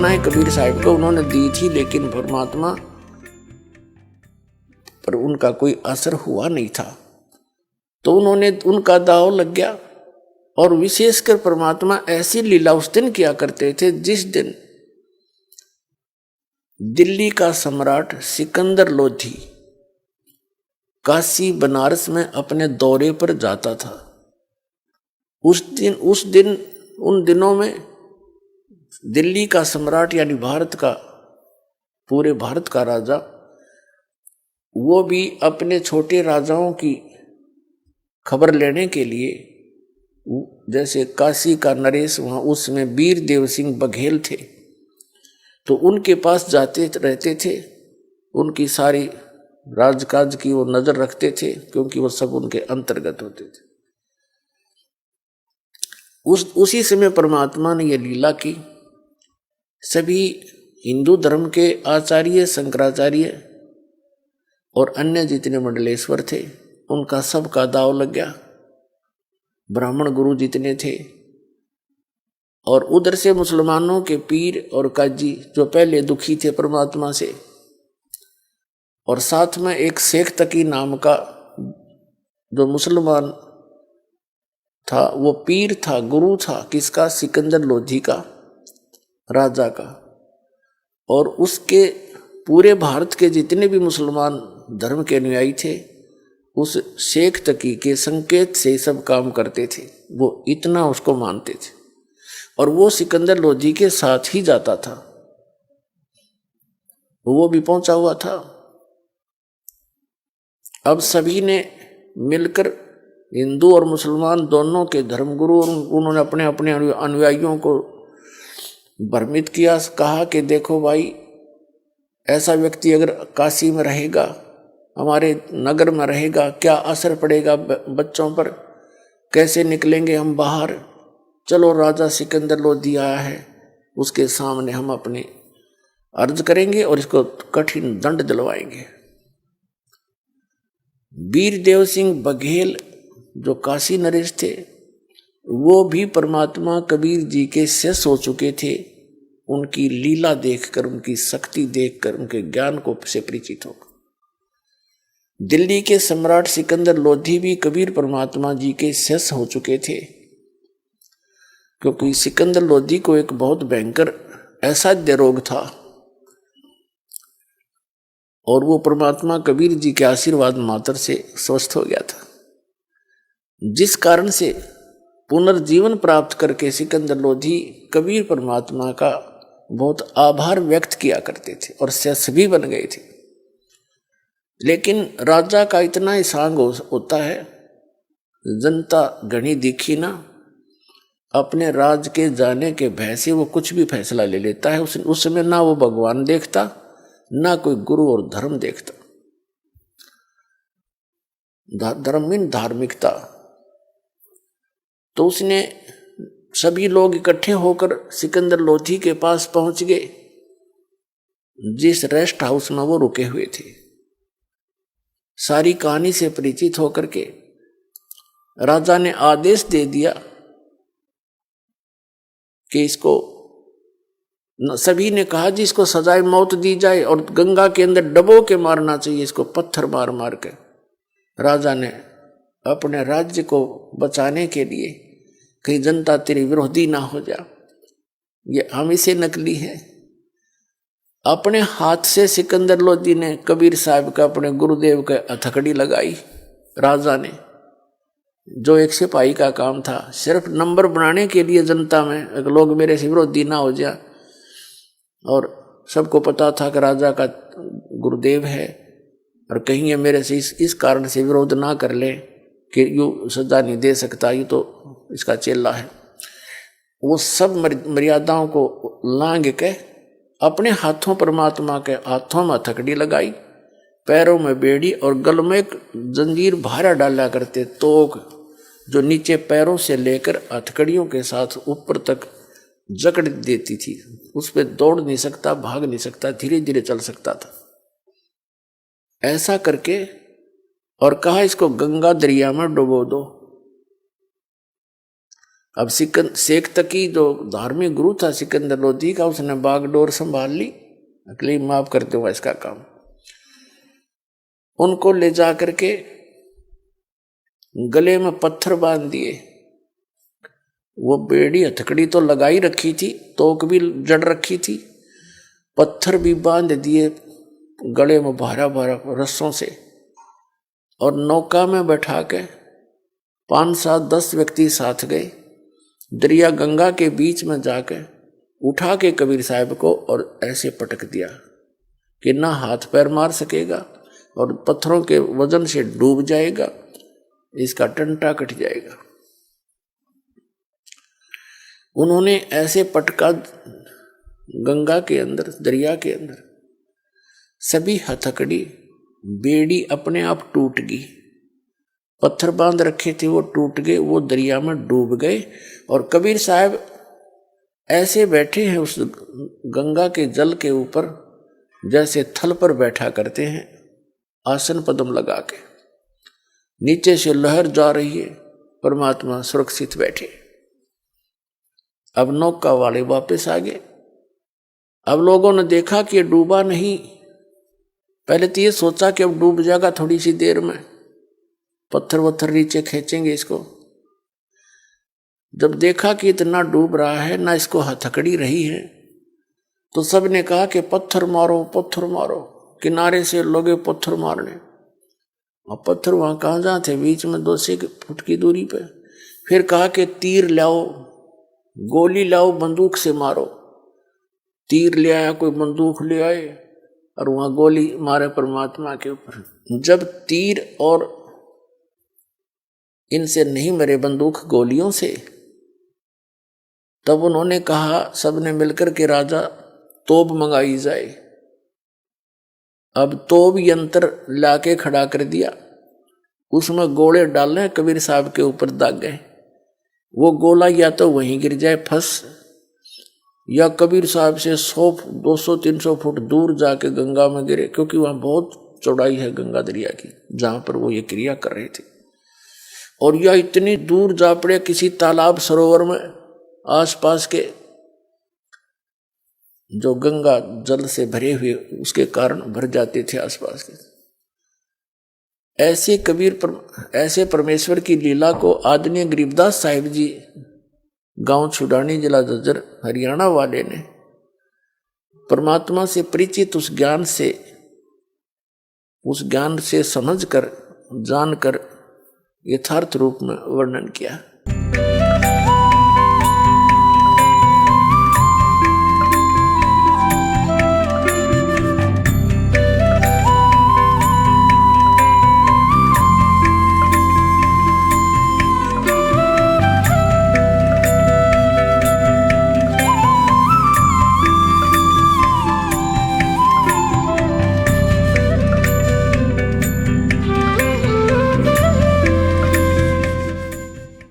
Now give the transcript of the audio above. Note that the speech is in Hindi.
प्रेरणाएं कबीर साहब को उन्होंने दी थी, लेकिन परमात्मा पर उनका कोई असर हुआ नहीं था। तो उन्होंने उनका दाव लग गया। और विशेषकर परमात्मा ऐसी लीला उस दिन किया करते थे जिस दिन दिल्ली का सम्राट सिकंदर लोधी काशी बनारस में अपने दौरे पर जाता था। उन दिनों में दिल्ली का सम्राट यानी पूरे भारत का राजा, वो भी अपने छोटे राजाओं की खबर लेने के लिए, जैसे काशी का नरेश वहाँ उसमें वीर देव सिंह बघेल थे, तो उनके पास जाते रहते थे। उनकी सारी राजकाज की वो नजर रखते थे, क्योंकि वो सब उनके अंतर्गत होते थे। उसी समय परमात्मा ने ये लीला की। सभी हिंदू धर्म के आचार्य, शंकराचार्य और अन्य जितने मंडलेश्वर थे, उनका सबका दाव लग गया। ब्राह्मण गुरु जितने थे, और उधर से मुसलमानों के पीर और काजी जो पहले दुखी थे परमात्मा से, और साथ में एक शेख तकी नाम का जो मुसलमान था, वो पीर था, गुरु था। किसका? सिकंदर लोधी का, राजा का। और उसके पूरे भारत के जितने भी मुसलमान धर्म के अनुयायी थे, उस शेख तकी के संकेत से सब काम करते थे। वो इतना उसको मानते थे, और वो सिकंदर लोधी के साथ ही जाता था। वो भी पहुंचा हुआ था। अब सभी ने मिलकर, हिंदू और मुसलमान दोनों के धर्मगुरु, उन्होंने अपने अपने अनुयायियों को भ्रमित किया। कहा कि देखो भाई, ऐसा व्यक्ति अगर काशी में रहेगा, हमारे नगर में रहेगा, क्या असर पड़ेगा बच्चों पर, कैसे निकलेंगे हम बाहर। चलो, राजा सिकंदर लोधी आया है, उसके सामने हम अपनी अर्ज करेंगे और इसको कठिन दंड दिलवाएंगे। वीर देव सिंह बघेल जो काशी नरेश थे, वो भी परमात्मा कबीर जी के शिष्य हो चुके थे। उनकी लीला देखकर, उनकी शक्ति देखकर, उनके ज्ञान को से परिचित होकर दिल्ली के सम्राट सिकंदर लोधी भी कबीर परमात्मा जी के शिष्य हो चुके थे। क्योंकि सिकंदर लोधी को एक बहुत भयंकर असाध्य रोग था, और वो परमात्मा कबीर जी के आशीर्वाद मात्र से स्वस्थ हो गया था, जिस कारण से पुनर्जीवन प्राप्त करके सिकंदर लोधी कबीर परमात्मा का बहुत आभार व्यक्त किया करते थे और शिष्य भी बन गए थे। लेकिन राजा का इतना ही सांग होता है, जनता घनी दिखी ना, अपने राज के जाने के भय से वो कुछ भी फैसला ले लेता है। उस समय ना वो भगवान देखता, ना कोई गुरु और धर्म देखता। धर्म मीन धार्मिकता। तो उसने सभी लोग इकट्ठे होकर सिकंदर लोधी के पास पहुंच गए, जिस रेस्ट हाउस में वो रुके हुए थे। सारी कहानी से परिचित होकर के राजा ने आदेश दे दिया कि इसको, सभी ने कहा जी इसको सजाए मौत दी जाए और गंगा के अंदर डबो के मारना चाहिए इसको, पत्थर मार मार के। राजा ने अपने राज्य को बचाने के लिए, कहीं जनता तेरी विरोधी ना हो जा, ये हम इसे नकली है, अपने हाथ से सिकंदर लोधी ने कबीर साहब का, अपने गुरुदेव का हथकड़ी लगाई। राजा ने, जो एक सिपाही का काम था, सिर्फ नंबर बनाने के लिए जनता में अगर लोग मेरे से विरोधी ना हो जा, और सबको पता था कि राजा का गुरुदेव है, और कहीं ये मेरे से इस कारण से विरोध ना कर ले कि यूँ सजा नहीं दे सकता, ये तो इसका चेला है। वो सब मर्यादाओं को लांघ के अपने हाथों, परमात्मा के हाथों में हथकड़ी लगाई, पैरों में बेड़ी और गल में एक जंजीर भारा डाला करते, तोक जो नीचे पैरों से लेकर हथकड़ियों के साथ ऊपर तक जकड़ देती थी। उस पर दौड़ नहीं सकता, भाग नहीं सकता, धीरे धीरे चल सकता था। ऐसा करके और कहा इसको गंगा दरिया में डुबो दो। अब शेख तकी जो धार्मिक गुरु था सिकंदर लोधी का, उसने बागडोर संभाल ली, अगली माफ कर दो इसका काम। उनको ले जा करके गले में पत्थर बांध दिए। वो बेड़ी हथकड़ी तो लगाई रखी थी, तोक भी जड़ रखी थी, पत्थर भी बांध दिए गले में भारा भारा रस्सों से, और नौका में बैठा के 5, 7, 10 व्यक्ति साथ गए। दरिया गंगा के बीच में जाके उठा के कबीर साहब को और ऐसे पटक दिया कि ना हाथ पैर मार सकेगा और पत्थरों के वजन से डूब जाएगा, इसका टंटा कट जाएगा। उन्होंने ऐसे पटका गंगा के अंदर, दरिया के अंदर, सभी हथकड़ी बेड़ी अपने आप टूट गई। पत्थर बांध रखे थे वो टूट गए, वो दरिया में डूब गए। और कबीर साहब ऐसे बैठे हैं उस गंगा के जल के ऊपर जैसे थल पर बैठा करते हैं, आसन पद्म लगा के। नीचे से लहर जा रही है, परमात्मा सुरक्षित बैठे। अब नौका वाले वापस आ गए। अब लोगों ने देखा कि ये डूबा नहीं। पहले तो ये सोचा कि अब डूब जाएगा थोड़ी सी देर में, पत्थर वत्थर नीचे खींचेंगे इसको। जब देखा कि इतना डूब रहा है, ना इसको हथकड़ी रही है, तो सब ने कहा कि पत्थर मारो, पत्थर मारो। किनारे से लोगे पत्थर मारने, और पत्थर वहां कहाँ जहाँ थे, बीच में 200 फुट की दूरी पे। फिर कहा कि तीर लाओ, गोली लाओ, बंदूक से मारो। तीर ले आया, कोई बंदूक ले आए और वहां गोली मारे परमात्मा के ऊपर। जब तीर और इनसे नहीं मरे बंदूक गोलियों से, तब उन्होंने कहा सबने मिलकर के राजा तोप मंगाई जाए। अब तोप यंत्र लाके खड़ा कर दिया, उसमें गोले डालने, कबीर साहब के ऊपर दाग गए। वो गोला या तो वहीं गिर जाए फंस, या कबीर साहब से 100, 200, 300 फुट दूर जाके गंगा में गिरे, क्योंकि वहां बहुत चौड़ाई है गंगा दरिया की जहां पर वो ये क्रिया कर रहे थे। और यह इतनी दूर जा पड़े किसी तालाब सरोवर में, आसपास के जो गंगा जल से भरे हुए उसके कारण भर जाते थे आसपास के। ऐसे परमेश्वर की लीला को आदरणीय गरीबदास साहिब जी, गांव छुडानी, जिला झज्जर, हरियाणा वाले ने परमात्मा से परिचित उस ज्ञान से समझकर, जानकर यथार्थ रूप में वर्णन किया।